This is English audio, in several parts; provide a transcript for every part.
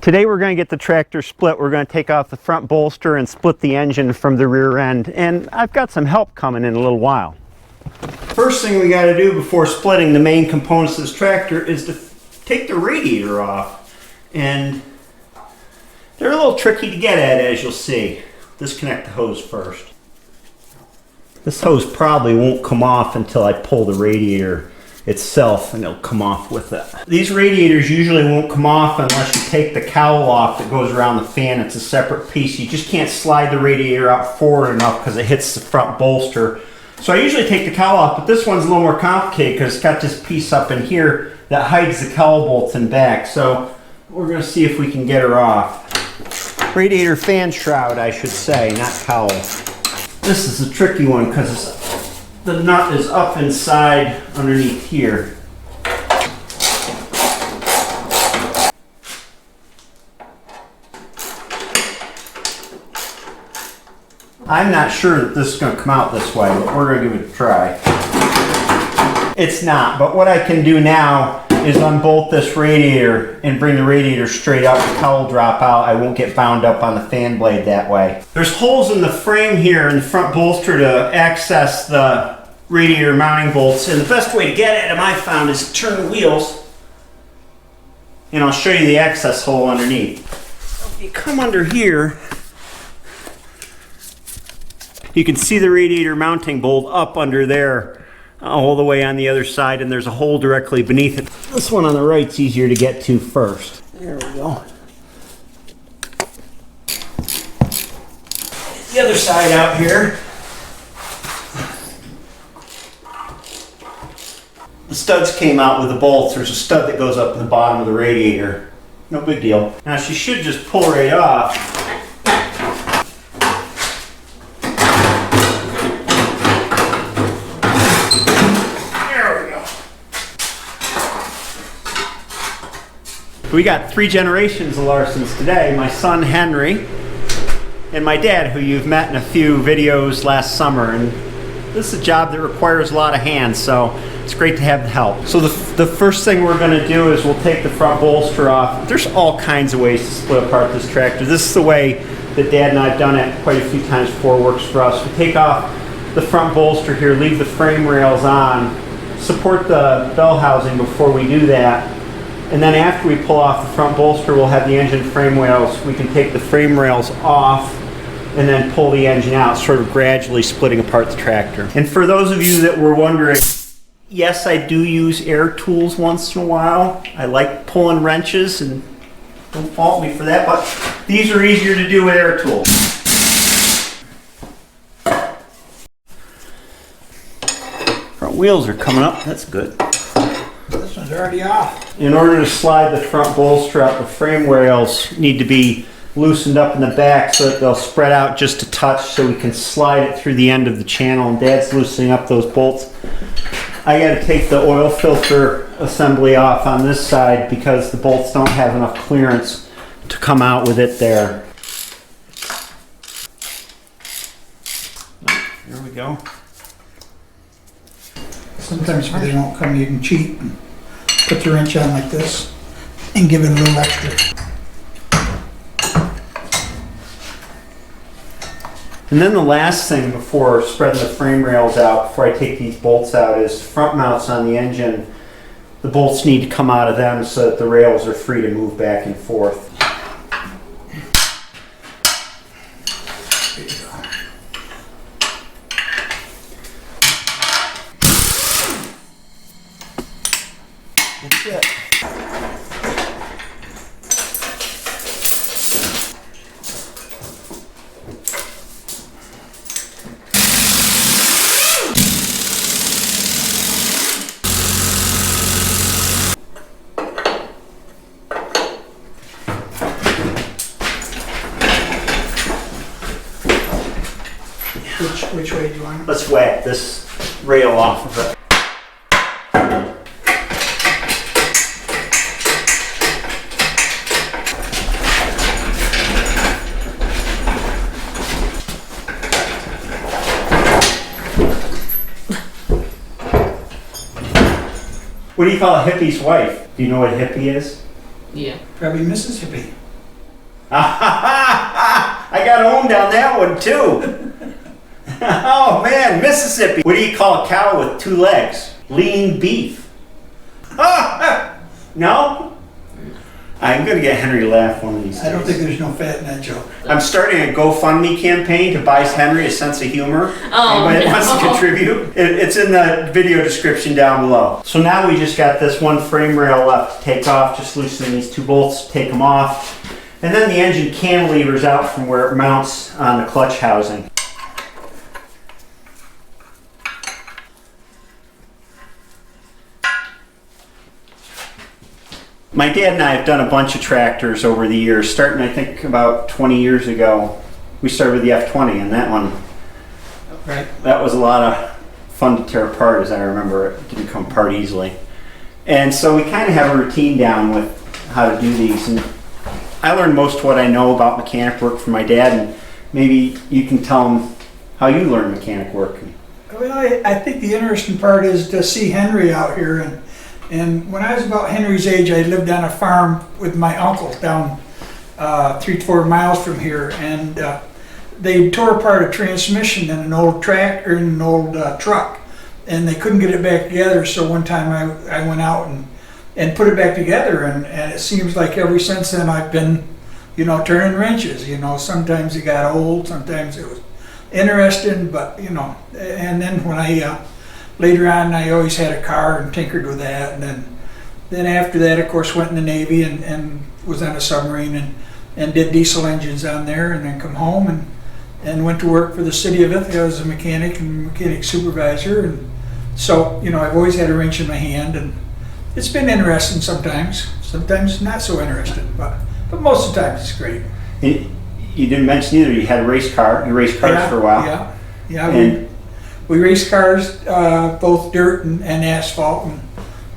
Today we're going to get the tractor split. We're going to take off the front bolster and split the engine from the rear end. And I've got some help coming in a little while. First thing we got to do before splitting the main components of this tractor is to take the radiator off. And they're a little tricky to get at, as you'll see. Disconnect the hose first. This hose probably won't come off until I pull the radiator itself, and it'll come off with it. These radiators usually won't come off unless you take the cowl off that goes around the fan. It's a separate piece. You just can't slide the radiator out forward enough because it hits the front bolster. So I usually take the cowl off, but this one's a little more complicated because it's got this piece up in here that hides the cowl bolts in back. So we're going to see if we can get her off. Radiator fan shroud, I should say, not cowl. This is a tricky one because the nut is up inside underneath here. I'm not sure that this is going to come out this way, but we're going to give it a try. It's not, but what I can do now is unbolt this radiator and bring the radiator straight up. The cowl drop out. I won't get bound up on the fan blade that way. There's holes in the frame here in the front bolster to access the radiator mounting bolts, and the best way to get at them I found is to turn the wheels, and I'll show you the access hole underneath. If you come under here, you can see the radiator mounting bolt up under there all the way on the other side, and there's a hole directly beneath it. This one on the right's easier to get to first. There we go. The other side out here, the studs came out with the bolts. There's a stud that goes up in the bottom of the radiator. No big deal. Now she should just pull right off. We got 3 generations of Larsons today. My son Henry and my dad, who you've met in a few videos last summer. And this is a job that requires a lot of hands, so it's great to have the help. So the first thing we're going to do is we'll take the front bolster off. There's all kinds of ways to split apart this tractor. This is the way that Dad and I have done it quite a few times before. It works for us. We take off the front bolster here, leave the frame rails on, support the bell housing before we do that. And then after we pull off the front bolster, we'll have the engine frame rails. We can take the frame rails off and then pull the engine out, sort of gradually splitting apart the tractor. And for those of you that were wondering, yes, I do use air tools once in a while. I like pulling wrenches, and don't fault me for that, but these are easier to do with air tools. Front wheels are coming up, that's good. This one's already off. In order to slide the front bolster out, the frame rails need to be loosened up in the back so that they'll spread out just a touch so we can slide it through the end of the channel, and Dad's loosening up those bolts. I got to take the oil filter assembly off on this side because the bolts don't have enough clearance to come out with it there. There we go. Sometimes if they don't come, you can cheat and put the wrench on like this and give it a little extra. And then the last thing before spreading the frame rails out, before I take these bolts out, is front mounts on the engine. The bolts need to come out of them so that the rails are free to move back and forth. There you go. That's it. Which way do you want it? Let's whack this rail off of it. What do you call a hippie's wife? Do you know what a hippie is? Yeah. Probably Mrs. Hippie. I got owned on that one too. Oh man, Mississippi. What do you call a cow with 2 legs? Lean beef. No? I'm gonna get Henry to laugh one of these days. I don't think there's no fat in that joke. I'm starting a GoFundMe campaign to buy Henry a sense of humor. Oh, Anybody that no. wants to contribute? It's in the video description down below. So now we just got this one frame rail left to take off. Just loosen these 2 bolts, take them off. And then the engine cantilevers out from where it mounts on the clutch housing. My dad and I have done a bunch of tractors over the years, starting I think about 20 years ago. We started with the F20, and that one, Right. that was a lot of fun to tear apart, as I remember. It didn't come apart easily. And so we kind of have a routine down with how to do these. And I learned most of what I know about mechanic work from my dad, and maybe you can tell him how you learned mechanic work. Well, I think the interesting part is to see Henry out here. And when I was about Henry's age, I lived on a farm with my uncle down 3-4 miles from here. And they tore apart a transmission in an old tractor, in an old truck. And they couldn't get it back together. So one time I went out and put it back together. And it seems like ever since then I've been, turning wrenches. Sometimes it got old, sometimes it was interesting, but and then when later on I always had a car and tinkered with that, and then after that of course went in the Navy and was on a submarine and did diesel engines on there, and then come home and went to work for the city of Ithaca as a mechanic and mechanic supervisor, and so I've always had a wrench in my hand, and it's been interesting sometimes not so interesting, but most of the time it's great. You didn't mention either, you had a race car. You raced cars for a while. Yeah. We race cars, both dirt and asphalt,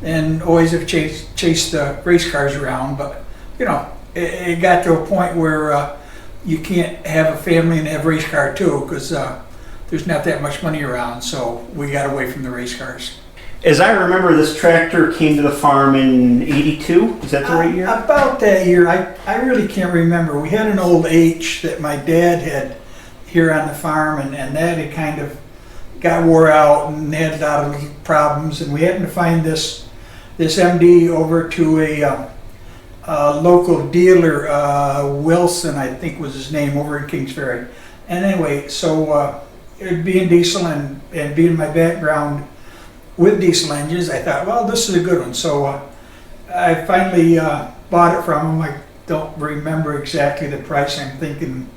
and always have chased the race cars around. But it got to a point where you can't have a family and have a race car too, because there's not that much money around. So we got away from the race cars. As I remember, this tractor came to the farm in '82. Is that the right year? About that year. I really can't remember. We had an old H that my dad had here on the farm, and that had kind of got wore out and had a lot of problems. And we happened to find this MD over to a local dealer, Wilson, I think was his name, over in Kings Ferry. And anyway, so it being diesel and being my background with diesel engines, I thought, well, this is a good one. So I finally bought it from him. I don't remember exactly the price. I'm thinking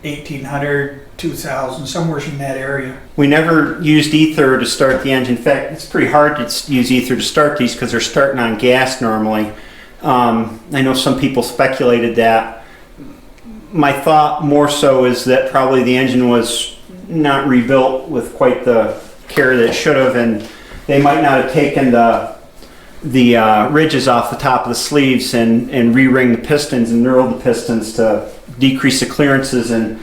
$1,800, $2,000, somewhere in that area. We never used ether to start the engine. In fact, it's pretty hard to use ether to start these because they're starting on gas normally. I know some people speculated that. My thought more so is that probably the engine was not rebuilt with quite the care that it should have, and they might not have taken the ridges off the top of the sleeves and re-ring the pistons and knurled the pistons to decrease the clearances, and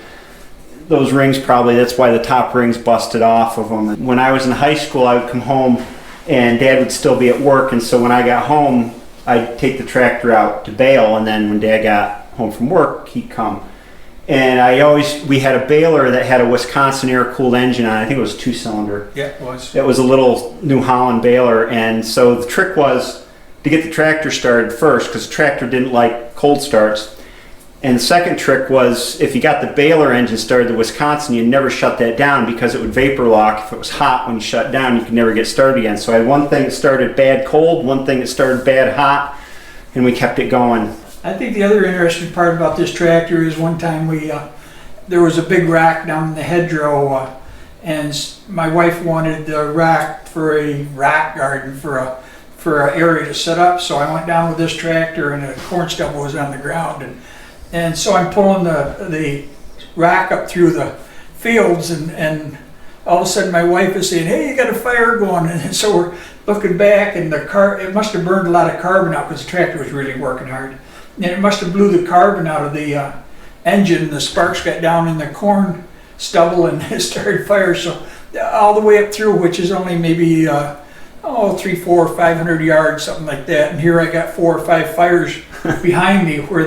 those rings probably, that's why the top rings busted off of them. When I was in high school, I would come home and Dad would still be at work, and so when I got home, I'd take the tractor out to bale, and then when Dad got home from work, he'd come. And we had a baler that had a Wisconsin air-cooled engine on it. I think it was a 2-cylinder. Yeah, it was. It was a little New Holland baler, and so the trick was to get the tractor started first, because the tractor didn't like cold starts. And the second trick was, if you got the baler engine started, the Wisconsin, you never shut that down because it would vapor lock. If it was hot when you shut it down, you could never get started again. So I had one thing that started bad cold, one thing that started bad hot, and we kept it going. I think the other interesting part about this tractor is one time there was a big rack down in the hedgerow, and my wife wanted the rack for a rock garden for an area to set up. So I went down with this tractor, and a corn stubble was on the ground, and so I'm pulling the rack up through the fields, and all of a sudden my wife is saying, "Hey, you got a fire going!" And so we're looking back, and it must have burned a lot of carbon out because the tractor was really working hard. And it must have blew the carbon out of the engine. The sparks got down in the corn stubble and it started fire. So all the way up through, which is only maybe 300, 400, 500 yards, something like that. And here I got 4 or 5 fires behind me where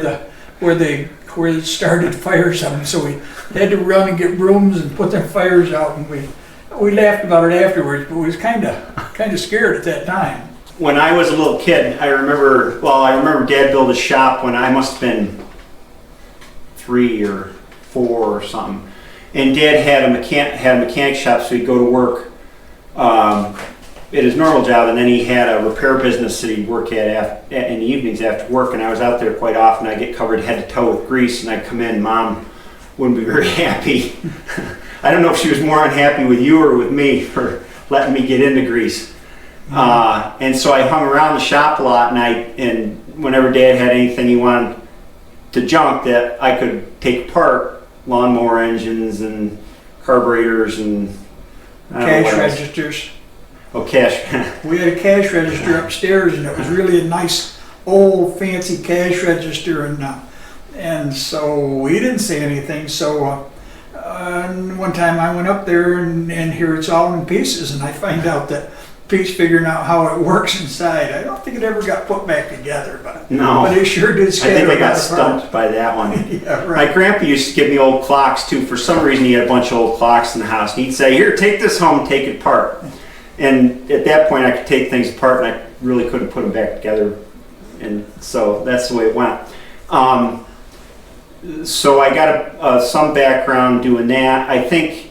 the where it started fires on, so we had to run and get brooms and put them fires out, and we laughed about it afterwards, but we was kind of scared at that time. When I was a little kid, I remember Dad built a shop when I must have been 3 or 4 or something. And Dad had a mechanic shop, so he'd go to work at his normal job, and then he had a repair business that he'd work at in the evenings after work, and I was out there quite often. I'd get covered head to toe with grease, and I'd come in, Mom wouldn't be very happy. I don't know if she was more unhappy with you or with me for letting me get into grease. And so I hung around the shop a lot, and whenever Dad had anything he wanted to junk that I could take apart, lawnmower engines and carburetors and Cash registers. Oh, cash. We had a cash register upstairs, and it was really a nice old fancy cash register, and so we didn't say anything. So one time I went up there, and here it's all in pieces, and I find out that Pete's figuring out how it works inside. I don't think it ever got put back together, but it sure did scatter. I think I got stumped by that one. Yeah, right. My grandpa used to give me old clocks too. For some reason, he had a bunch of old clocks in the house. And he'd say, "Here, take this home and take it apart." And at that point, I could take things apart, and I really couldn't put them back together. And so that's the way it went. So I got some background doing that. I think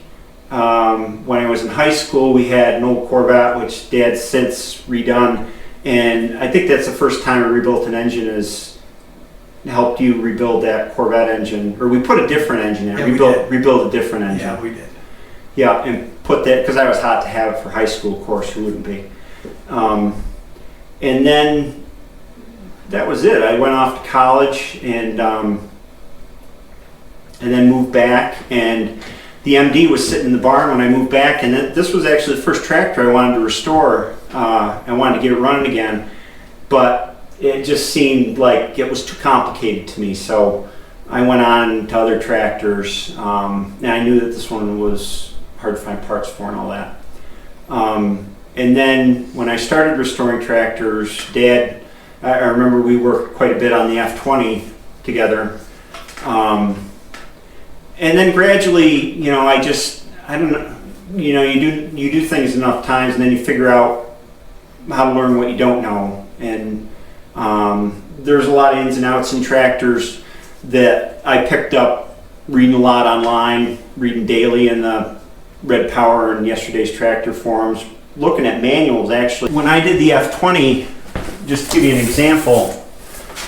when I was in high school, we had an old Corvette, which Dad's since redone. And I think that's the first time I rebuilt an engine, is helped you rebuild that Corvette engine. Or we put a different engine in. Yeah, rebuild a different engine. Yeah, we did. Yeah, and put that, because I was hot to have it for high school, of course, who wouldn't be. And then that was it. I went off to college and then moved back, and the MD was sitting in the barn when I moved back, and this was actually the first tractor I wanted to restore. I wanted to get it running again, but it just seemed like it was too complicated to me, so I went on to other tractors, and I knew that this one was hard to find parts for and all that. And then when I started restoring tractors, Dad, I remember we worked quite a bit on the F20 together. And then gradually, I don't know, you do things enough times, and then you figure out how to learn what you don't know. And there's a lot of ins and outs in tractors that I picked up reading a lot online, reading daily in the Red Power and Yesterday's Tractor forums, looking at manuals actually. When I did the F20, just to give you an example,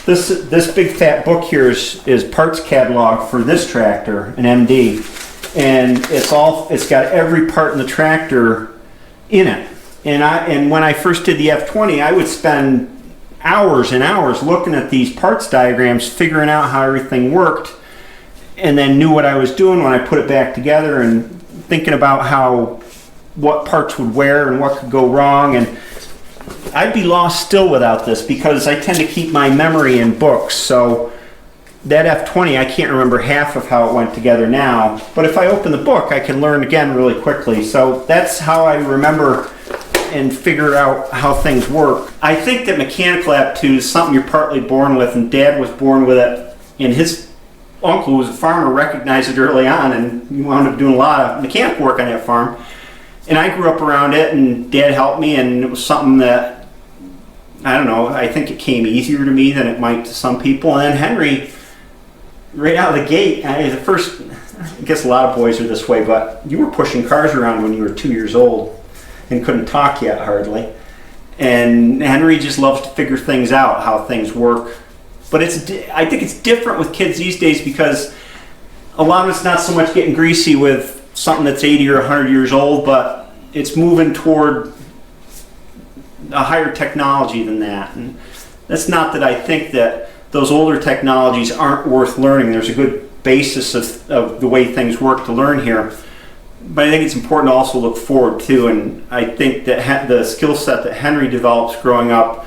this big fat book here is parts catalog for this tractor, an MD, and it's got every part in the tractor in it. And when I first did the F20, I would spend hours and hours looking at these parts diagrams, figuring out how everything worked, and then knew what I was doing when I put it back together, and thinking about what parts would wear and what could go wrong. And I'd be lost still without this, because I tend to keep my memory in books. So that F20, I can't remember half of how it went together now, but if I open the book, I can learn again really quickly. So that's how I remember and figure out how things work. I think that mechanical aptitude is something you're partly born with, and Dad was born with it, and his uncle, who was a farmer, recognized it early on, and he wound up doing a lot of mechanical work on that farm. And I grew up around it, and Dad helped me, and it was something that, I don't know, I think it came easier to me than it might to some people. And then Henry, right out of the gate, the first, I guess a lot of boys are this way, but you were pushing cars around when you were 2 years old and couldn't talk yet hardly. And Henry just loves to figure things out, how things work. But I think it's different with kids these days, because a lot of it's not so much getting greasy with something that's 80 or 100 years old, but it's moving toward a higher technology than that. And that's not that I think that those older technologies aren't worth learning. There's a good basis of the way things work to learn here. But I think it's important to also look forward too. And I think that the skill set that Henry develops growing up,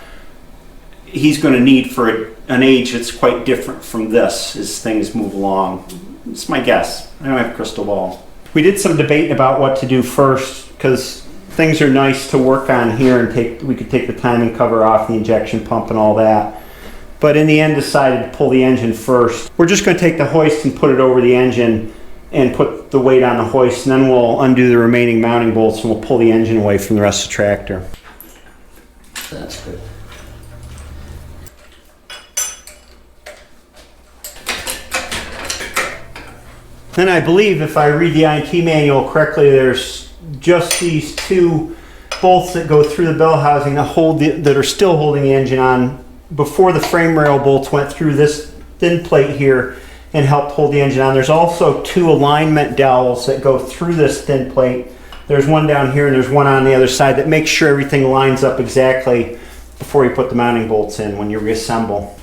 he's going to need for an age that's quite different from this as things move along. It's my guess. I don't have a crystal ball. We did some debating about what to do first, because things are nice to work on here, and we could take the timing cover off the injection pump and all that. but in the end decided to pull the engine first. We're just going to take the hoist and put it over the engine and put the weight on the hoist, and then we'll undo the remaining mounting bolts and we'll pull the engine away from the rest of the tractor. That's good. And I believe if I read the I&T manual correctly, there's just these two bolts that go through the bell housing that are still holding the engine on before the frame rail bolts went through this thin plate here and helped hold the engine on. There's also two alignment dowels that go through this thin plate. There's one down here and there's one on the other side that makes sure everything lines up exactly before you put the mounting bolts in when you reassemble.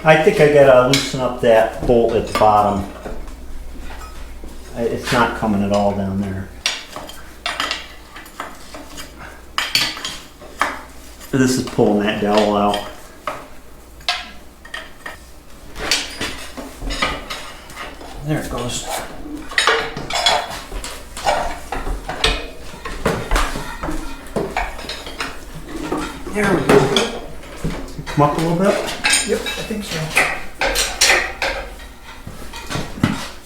I think I gotta loosen up that bolt at the bottom. It's not coming at all down there. This is pulling that dowel out. There it goes. There we go. Come up a little bit. Yep, I think so.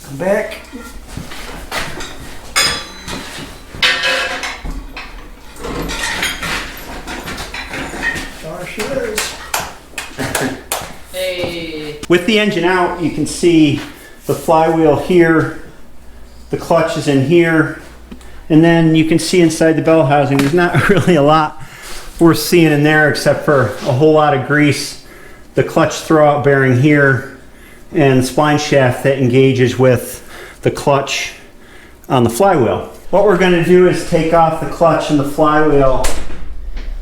Come back. There she is. Hey. With the engine out, you can see the flywheel here, the clutch is in here, and then you can see inside the bell housing, there's not really a lot worth seeing in there except for a whole lot of grease, the clutch throwout bearing here, and the spline shaft that engages with the clutch on the flywheel. What we're going to do is take off the clutch and the flywheel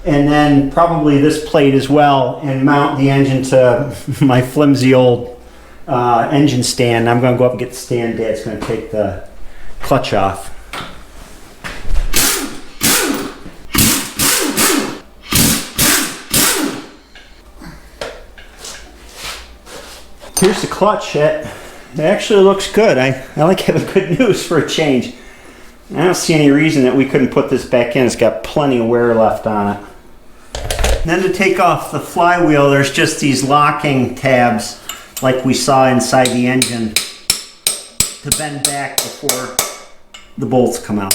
and then probably this plate as well and mount the engine to my flimsy old engine stand. I'm going to go up and get the stand. Dad's going to take the clutch off. Here's the clutch. It actually looks good. I like having good news for a change. I don't see any reason that we couldn't put this back in. It's got plenty of wear left on it. And then to take off the flywheel, there's just these locking tabs like we saw inside the engine to bend back before the bolts come out.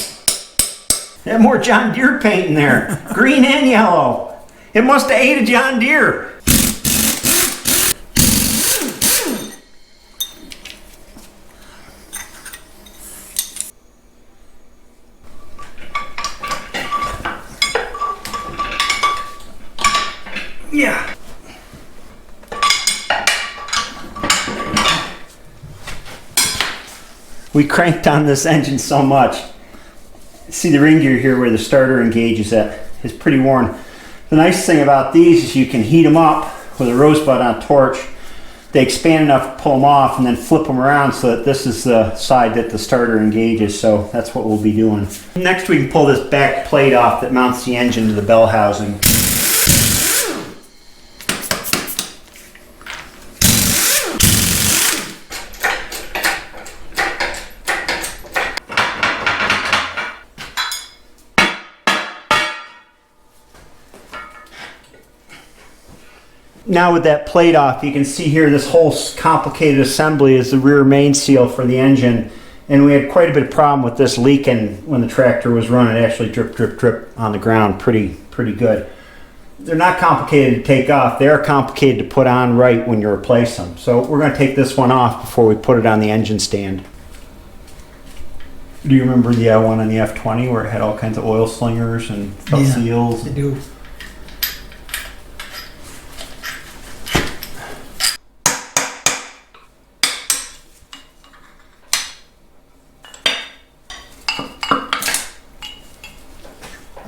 They have more John Deere paint in there, green and yellow. It must have ate a John Deere. Yeah. We cranked on this engine so much. See the ring gear here where the starter engages at is pretty worn. The nice thing about these is you can heat them up with a rosebud on a torch. They expand enough to pull them off and then flip them around so that this is the side that the starter engages. So that's what we'll be doing. Next we can pull this back plate off that mounts the engine to the bell housing. Now with that plate off, you can see here this whole complicated assembly is the rear main seal for the engine. And we had quite a bit of problem with this leaking when the tractor was running. It actually drip, drip, drip on the ground pretty good. They're not complicated to take off. They are complicated to put on right when you replace them. So we're going to take this one off before we put it on the engine stand. Do you remember the one on the F20 where it had all kinds of oil slingers and felt seals? I do.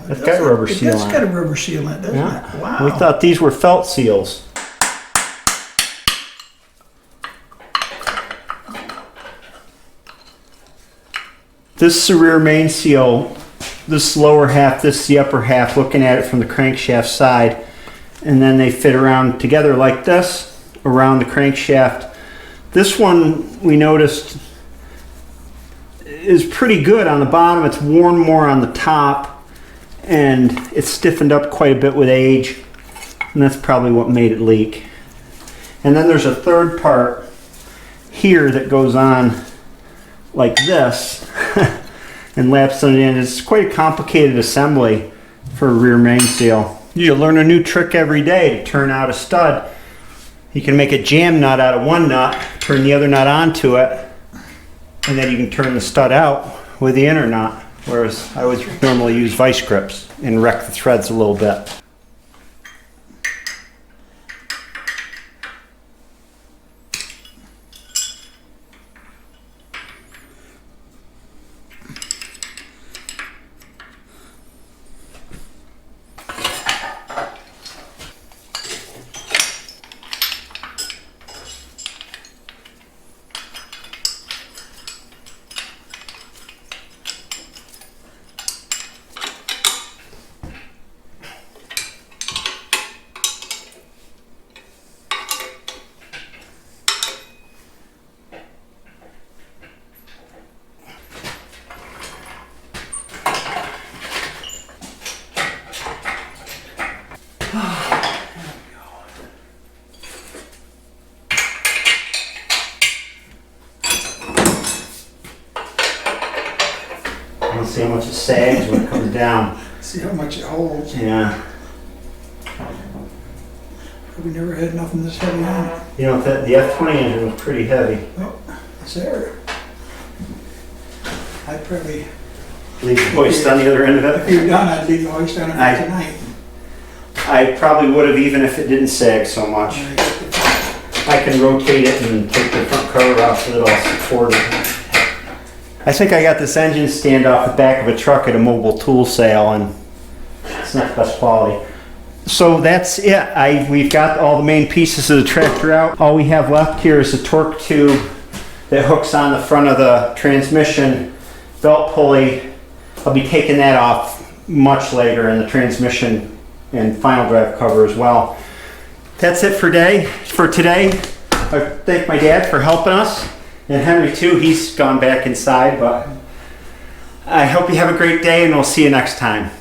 It's got a rubber seal on it. It's got a rubber seal in it, doesn't it? Wow. We thought these were felt seals. This is the rear main seal this lower half, this is the upper half, looking at it from the crankshaft side. And then they fit around together like this, around the crankshaft. This one we noticed is pretty good on the bottom. It's worn more on the top, and it's stiffened up quite a bit with age, and that's probably what made it leak. And then there's a third part here that goes on like this and laps on it in. It's quite a complicated assembly for a rear main seal. You learn a new trick every day to turn out a stud. You can make a jam nut out of one nut, turn the other nut onto it, and then you can turn the stud out with the inner nut. Whereas I would normally use vice grips and wreck the threads a little bit. Let's see how much it sags when it comes down. See how much it holds. Yeah. We never had nothing this heavy on it. You know, the F20 engine was pretty heavy. Oh, it's there. I'd probably, Leave the hoist on the other end of if it. you're done, I'd leave the hoist on it for tonight. I probably would have, even if it didn't sag so much. And I got the- I can rotate it and take the front cover off so that it'll support it. I think I got this engine stand off the back of a truck at a mobile tool sale, and it's not the best quality. So that's it. We've got all the main pieces of the tractor out. All we have left here is a torque tube that hooks on the front of the transmission belt pulley. I'll be taking that off much later, and the transmission and final drive cover as well. That's it for today. I thank my dad for helping us, and Henry too. He's gone back inside, but I hope you have a great day, and we'll see you next time.